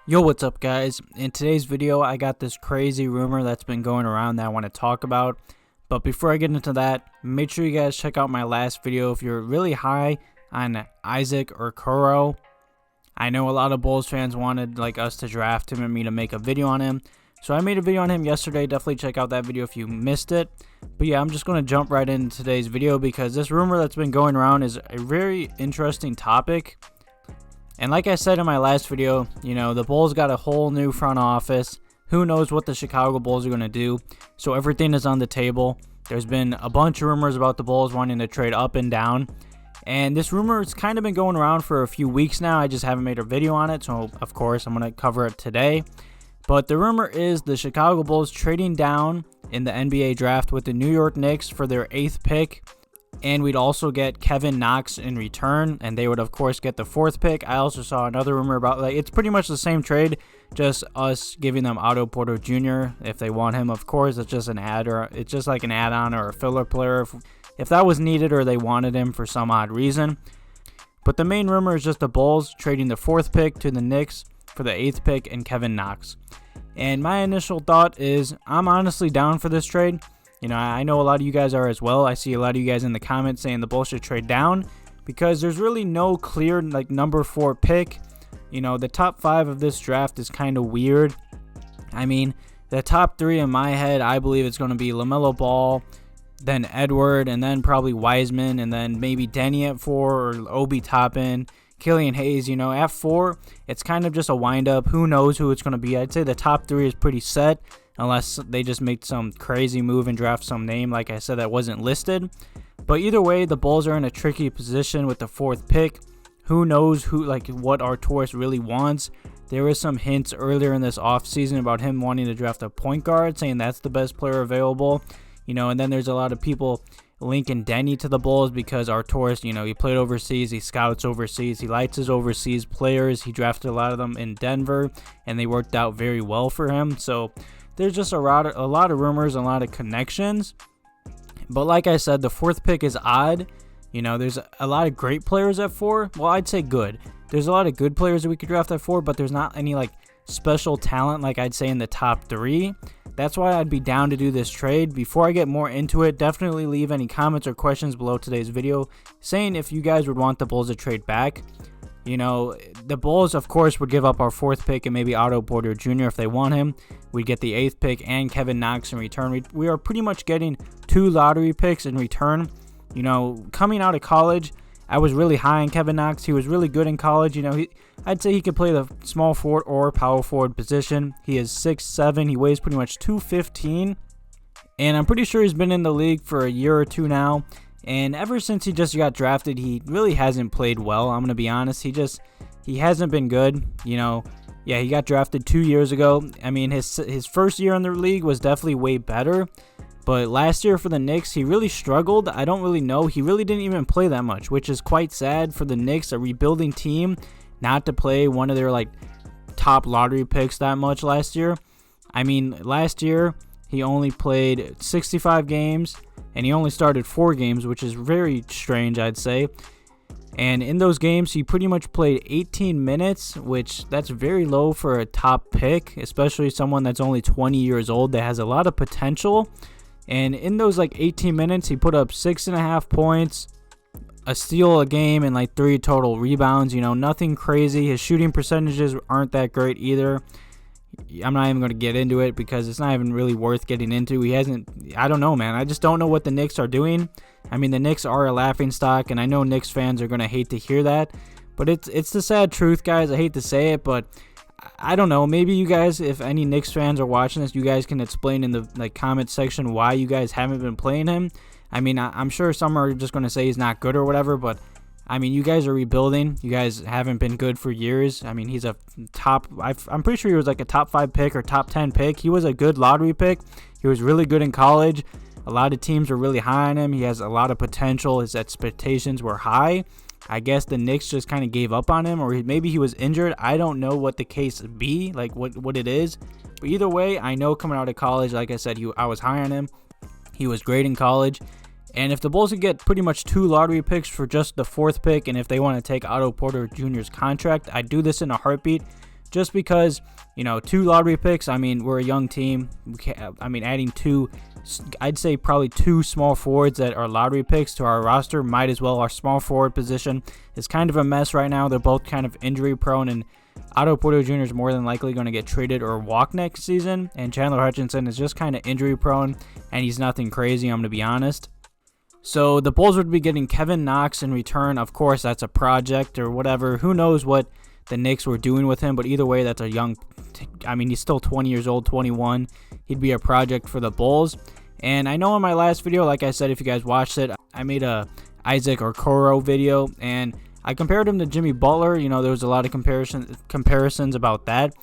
Yo, what's up guys? In today's video I got this crazy rumor that's been going around that I want to talk about. But before I get into that, make sure you guys check out my last video if you're really high on Isaac or Okoro. I know a lot of Bulls fans wanted us to draft him and me to make a video on him. So I made a video on him yesterday. Definitely check out that video if you missed it. But yeah, I'm just going to jump right into today's video because this rumor that's been going around is a very interesting topic. And like I said in my last video, you know, the Bulls got a whole new front office. Who knows what the Chicago Bulls are going to do? So everything is on the table. There's been a bunch of rumors about the Bulls wanting to trade up and down. And this rumor has kind of been going around for a few weeks now. I just haven't made a video on it. So, of course, I'm going to cover it today. But the rumor is the Chicago Bulls trading down in the NBA draft with the New York Knicks for their 8th pick. And we'd also get Kevin Knox in return, and they would of course get the 4th pick. I also saw another rumor about it's pretty much the same trade, just us giving them Otto Porter Jr. if they want him. Of course, it's just an ad, or it's just like an add-on or a filler player if that was needed or they wanted him for some odd reason. But the main rumor is just the Bulls trading the 4th pick to the Knicks for the 8th pick and Kevin Knox. And my initial thought is I'm honestly down for this trade. You know, I know a lot of you guys are as well. I see a lot of you guys in the comments saying the Bulls should trade down because there's really no clear number 4 pick. You know, the top 5 of this draft is kind of weird. I mean, the top 3 in my head, I believe it's going to be LaMelo Ball, then Edward, and then probably Wiseman, and then maybe Denny at 4 or Obi Toppin, Killian Hayes. You know, at 4, it's kind of just a wind-up. Who knows who it's going to be? I'd say the top 3 is pretty set, unless they just make some crazy move and draft some name, like I said, that wasn't listed. But either way, the Bulls are in a tricky position with the 4th pick. Who knows what Arcidiacono really wants? There was some hints earlier in this offseason about him wanting to draft a point guard, saying that's the best player available. You know, and then there's a lot of people linking Denny to the Bulls because Arcidiacono, you know, he played overseas, he scouts overseas, he likes his overseas players. He drafted a lot of them in Denver, and they worked out very well for him. So there's just a lot of rumors and a lot of connections. But like I said, the 4th pick is odd. You know, there's a lot of great players at 4. Well, I'd say good. There's a lot of good players that we could draft at 4, but there's not any special talent like I'd say in the top 3. That's why I'd be down to do this trade. Before I get more into it, definitely leave any comments or questions below today's video saying if you guys would want the Bulls to trade back. You know, the Bulls, of course, would give up our 4th pick and maybe Otto Porter Jr. if they want him. We'd get the 8th pick and Kevin Knox in return. We are pretty much getting 2 lottery picks in return. You know, coming out of college, I was really high on Kevin Knox. He was really good in college. You know, I'd say he could play the small forward or power forward position. He is 6'7". He weighs pretty much 215. And I'm pretty sure he's been in the league for a year or 2 now. And ever since he just got drafted, he really hasn't played well. I'm going to be honest. He hasn't been good. You know, yeah, he got drafted 2 years ago. I mean, his first year in the league was definitely way better. But last year for the Knicks, he really struggled. I don't really know. He really didn't even play that much, which is quite sad for the Knicks, a rebuilding team, not to play one of their top lottery picks that much last year. I mean, last year he only played 65 games. And he only started 4 games, which is very strange, I'd say. And in those games, he pretty much played 18 minutes, which that's very low for a top pick, especially someone that's only 20 years old that has a lot of potential. And in those 18 minutes, he put up 6.5 points, a steal a game, and 3 total rebounds. You know, nothing crazy. His shooting percentages aren't that great either. I'm not even going to get into it because it's not even really worth getting into. I don't know, man. I just don't know what the Knicks are doing. I mean, the Knicks are a laughingstock, and I know Knicks fans are going to hate to hear that. But it's the sad truth, guys. I hate to say it, but I don't know. Maybe you guys, if any Knicks fans are watching this, you guys can explain in the comment section why you guys haven't been playing him. I mean, I'm sure some are just going to say he's not good or whatever, but I mean, you guys are rebuilding. You guys haven't been good for years. I mean, he's a top... I'm pretty sure he was a top 5 pick or top 10 pick. He was a good lottery pick. He was really good in college. A lot of teams were really high on him. He has a lot of potential. His expectations were high. I guess the Knicks just kind of gave up on him, or maybe he was injured. I don't know what the case be, like what it is. But either way, I know coming out of college, like I said, I was high on him. He was great in college. And if the Bulls could get pretty much 2 lottery picks for just the 4th pick, and if they want to take Otto Porter Jr.'s contract, I'd do this in a heartbeat. Just because, 2 lottery picks, I mean, we're a young team. Adding 2, I'd say probably 2 small forwards that are lottery picks to our roster might as well. Our small forward position is kind of a mess right now. They're both kind of injury prone, and Otto Porter Jr. is more than likely going to get traded or walk next season, and Chandler Hutchison is just kind of injury prone, and he's nothing crazy, I'm going to be honest. So the Bulls would be getting Kevin Knox in return. Of course, that's a project or whatever. Who knows what the Knicks were doing with him, but either way, that's a young, he's still 20 years old, 21. He'd be a project for the Bulls. And I know in my last video, like I said, if you guys watched it, I made a Isaac Okoro video, and I compared him to Jimmy Butler. There was a lot of comparisons about that.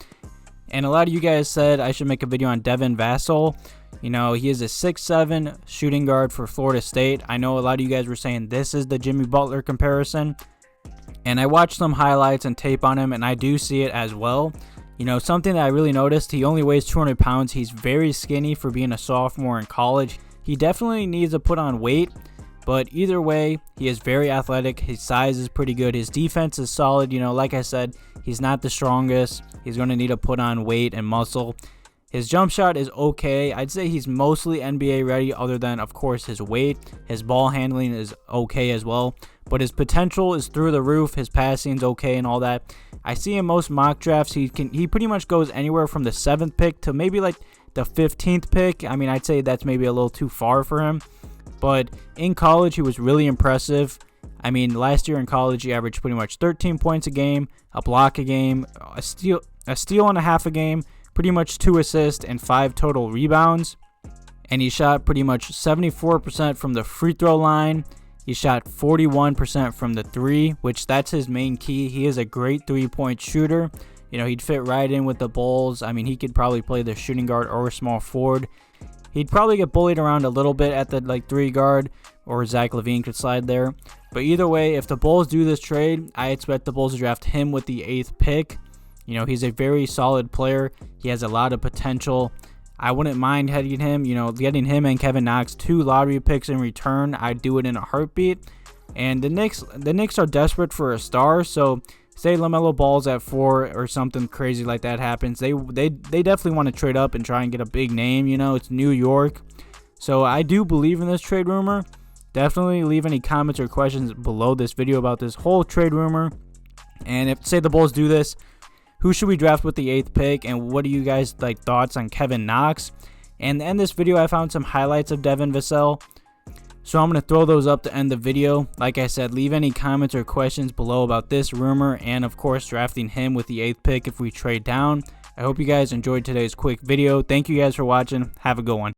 And a lot of you guys said I should make a video on Devin Vassell. He is a 6'7" shooting guard for Florida State. I know a lot of you guys were saying this is the Jimmy Butler comparison. And I watched some highlights and tape on him, and I do see it as well. Something that I really noticed, he only weighs 200 pounds. He's very skinny for being a sophomore in college. He definitely needs to put on weight, but either way, he is very athletic. His size is pretty good. His defense is solid. Like I said, he's not the strongest. He's going to need to put on weight and muscle. His jump shot is okay. I'd say he's mostly NBA ready, other than, of course, his weight. His ball handling is okay as well. But his potential is through the roof. His passing's okay and all that. I see in most mock drafts, he pretty much goes anywhere from the 7th pick to maybe like the 15th pick. I'd say that's maybe a little too far for him. But in college, he was really impressive. Last year in college, he averaged pretty much 13 points a game, a block a game, a steal and a half a game, pretty much 2 assists and 5 total rebounds. And he shot pretty much 74% from the free throw line. He shot 41% from the 3, which that's his main key. He is a great 3-point shooter. He'd fit right in with the Bulls. He could probably play the shooting guard or small forward. He'd probably get bullied around a little bit at the 3 guard, or Zach LaVine could slide there. But either way, if the Bulls do this trade, I expect the Bulls to draft him with the 8th pick. He's a very solid player. He has a lot of potential. I wouldn't mind getting him and Kevin Knox 2 lottery picks in return. I'd do it in a heartbeat. And the Knicks are desperate for a star, so say LaMelo Ball's at 4 or something crazy like that happens, they definitely want to trade up and try and get a big name. It's New York. So I do believe in this trade rumor. Definitely leave any comments or questions below this video about this whole trade rumor. And if, say, the Bulls do this, who should we draft with the 8th pick, and what do you guys thoughts on Kevin Knox? And to end this video, I found some highlights of Devin Vassell, so I'm going to throw those up to end the video. Like I said, leave any comments or questions below about this rumor, and of course drafting him with the 8th pick if we trade down. I hope you guys enjoyed today's quick video. Thank you guys for watching. Have a good one.